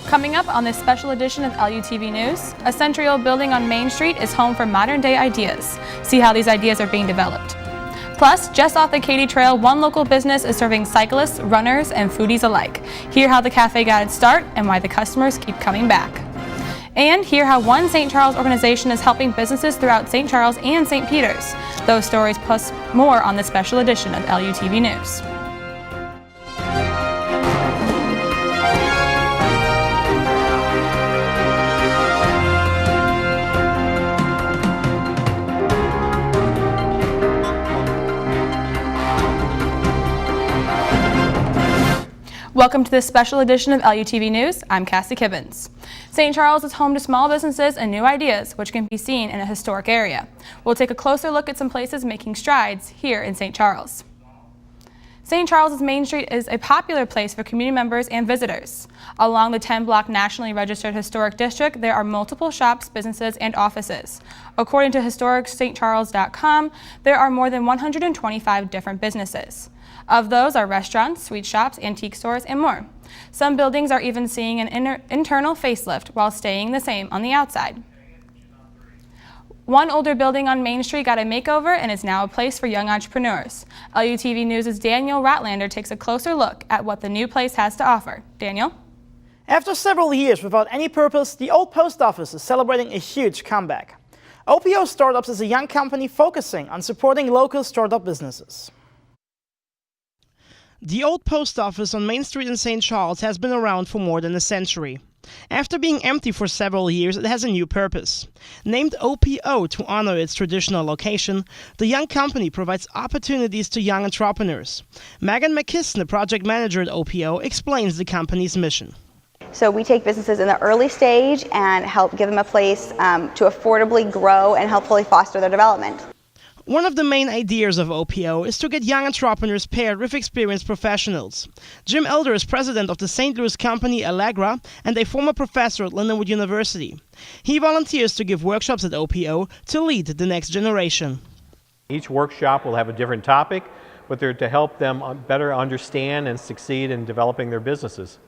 Coming up on this special edition of LUTV News, a century-old building on Main Street is home for modern-day ideas. See how these ideas are being developed. Plus, just off the Katy Trail, one local business is serving cyclists, runners, and foodies alike. Hear how the cafe got its start and why the customers keep coming back. And hear how one St. Charles organization is helping businesses throughout St. Charles and St. Peter's. Those stories plus more on this special edition of LUTV News. Welcome to this special edition of LUTV News. I'm Cassie Kibens. St. Charles is home to small businesses and new ideas, which can be seen in a historic area. We'll take a closer look at some places making strides here in St. Charles. St. Charles's Main Street is a popular place for community members and visitors. Along the 10-block Nationally Registered Historic District, there are multiple shops, businesses, and offices. According to HistoricStCharles.com, there are more than 125 different businesses. Of those are restaurants, sweet shops, antique stores, and more. Some buildings are even seeing an internal facelift while staying the same on the outside. One older building on Main Street got a makeover and is now a place for young entrepreneurs. LUTV News' Daniel Ratlander takes a closer look at what the new place has to offer. Daniel? After several years without any purpose, the old post office is celebrating a huge comeback. OPO Startups is a young company focusing on supporting local startup businesses. The old post office on Main Street in St. Charles has been around for more than a century. After being empty for several years, it has a new purpose. Named OPO to honor its traditional location, the young company provides opportunities to young entrepreneurs. Megan McKisson, the project manager at OPO, explains the company's mission. So we take businesses in the early stage and help give them a place to affordably grow and helpfully foster their development. One of the main ideas of OPO is to get young entrepreneurs paired with experienced professionals. Jim Elder is president of the St. Louis company Allegra and a former professor at Lindenwood University. He volunteers to give workshops at OPO to lead the next generation. Each workshop will have a different topic, but they're to help them better understand and succeed in developing their businesses.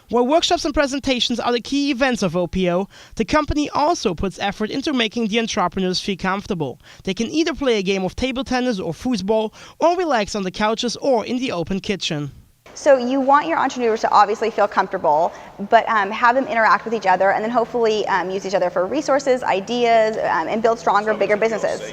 While workshops and presentations are the key events of OPO, the company also puts effort into making the entrepreneurs feel comfortable. They can either play a game of table tennis or foosball, or relax on the couches or in the open kitchen. So you want your entrepreneurs to obviously feel comfortable, but have them interact with each other and then hopefully use each other for resources, ideas, and build stronger, bigger businesses.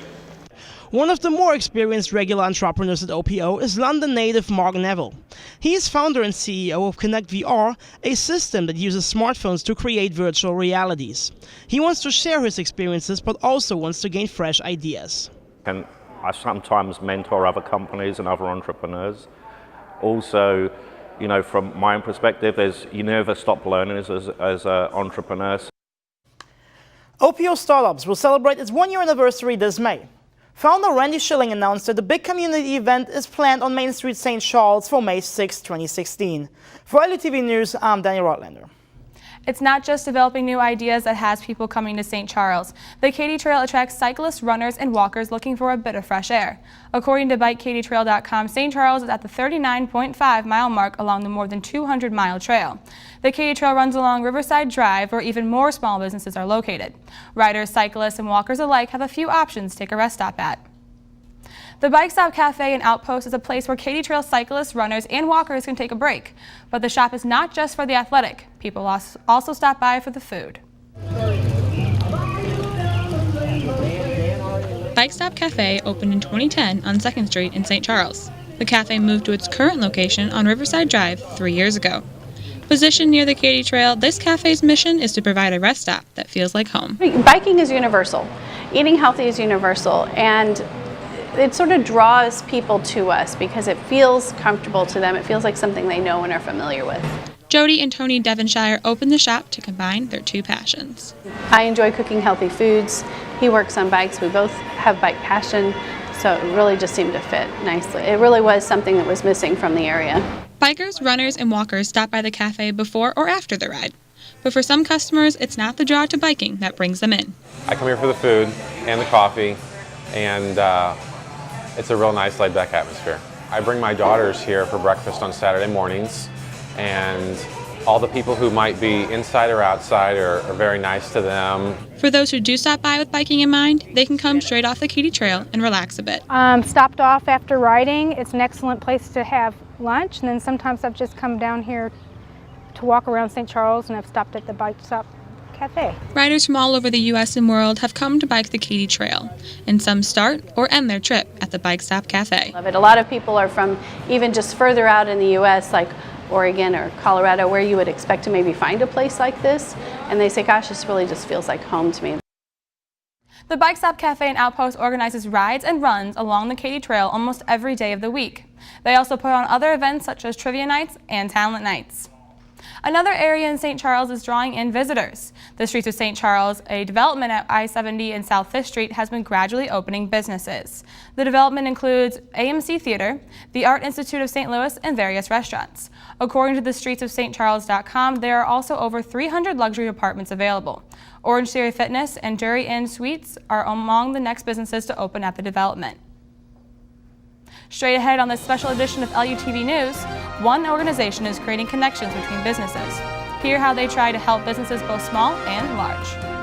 One of the more experienced regular entrepreneurs at OPO is London native Mark Neville. He is founder and CEO of Connect VR, a system that uses smartphones to create virtual realities. He wants to share his experiences, but also wants to gain fresh ideas. And I sometimes mentor other companies and other entrepreneurs. Also, you know, from my own perspective, you never stop learning as an entrepreneur. OPO Startups will celebrate its one-year anniversary this May. Founder Randy Schilling announced that the big community event is planned on Main Street, St. Charles for May 6, 2016. For LUTV News, I'm Daniel Ratlander. It's not just developing new ideas that has people coming to St. Charles. The Katy Trail attracts cyclists, runners, and walkers looking for a bit of fresh air. According to BikeKatyTrail.com, St. Charles is at the 39.5-mile mark along the more than 200-mile trail. The Katy Trail runs along Riverside Drive, where even more small businesses are located. Riders, cyclists, and walkers alike have a few options to take a rest stop at. The Bike Stop Cafe and Outpost is a place where Katy Trail cyclists, runners, and walkers can take a break. But the shop is not just for the athletic. People also stop by for the food. Bike Stop Cafe opened in 2010 on 2nd Street in St. Charles. The cafe moved to its current location on Riverside Drive 3 years ago. Positioned near the Katy Trail, this cafe's mission is to provide a rest stop that feels like home. Biking is universal. Eating healthy is universal. And it sort of draws people to us because it feels comfortable to them. It feels like something they know and are familiar with. Jody and Tony Devonshire opened the shop to combine their two passions. I enjoy cooking healthy foods. He works on bikes. We both have bike passion, so it really just seemed to fit nicely. It really was something that was missing from the area. Bikers, runners, and walkers stop by the cafe before or after the ride. But for some customers, it's not the draw to biking that brings them in. I come here for the food and the coffee, and it's a real nice laid-back atmosphere. I bring my daughters here for breakfast on Saturday mornings, and all the people who might be inside or outside are very nice to them. For those who do stop by with biking in mind, they can come straight off the Katy Trail and relax a bit. Stopped off after riding. It's an excellent place to have lunch, and then sometimes I've just come down here to walk around St. Charles, and I've stopped at the Bike Stop Cafe. Riders from all over the U.S. and world have come to bike the Katy Trail, and some start or end their trip at the Bike Stop Cafe. Love it. A lot of people are from even just further out in the U.S., like Oregon or Colorado, where you would expect to maybe find a place like this, and they say, gosh, this really just feels like home to me. The Bike Stop Cafe and Outpost organizes rides and runs along the Katy Trail almost every day of the week. They also put on other events such as trivia nights and talent nights. Another area in St. Charles is drawing in visitors. The Streets of St. Charles, a development at I-70 and South 5th Street, has been gradually opening businesses. The development includes AMC Theater, the Art Institute of St. Louis, and various restaurants. According to the streetsofstcharles.com, there are also over 300 luxury apartments available. Orange Theory Fitness and Jury Inn Suites are among the next businesses to open at the development. Straight ahead on this special edition of LUTV News, one organization is creating connections between businesses. Hear how they try to help businesses both small and large.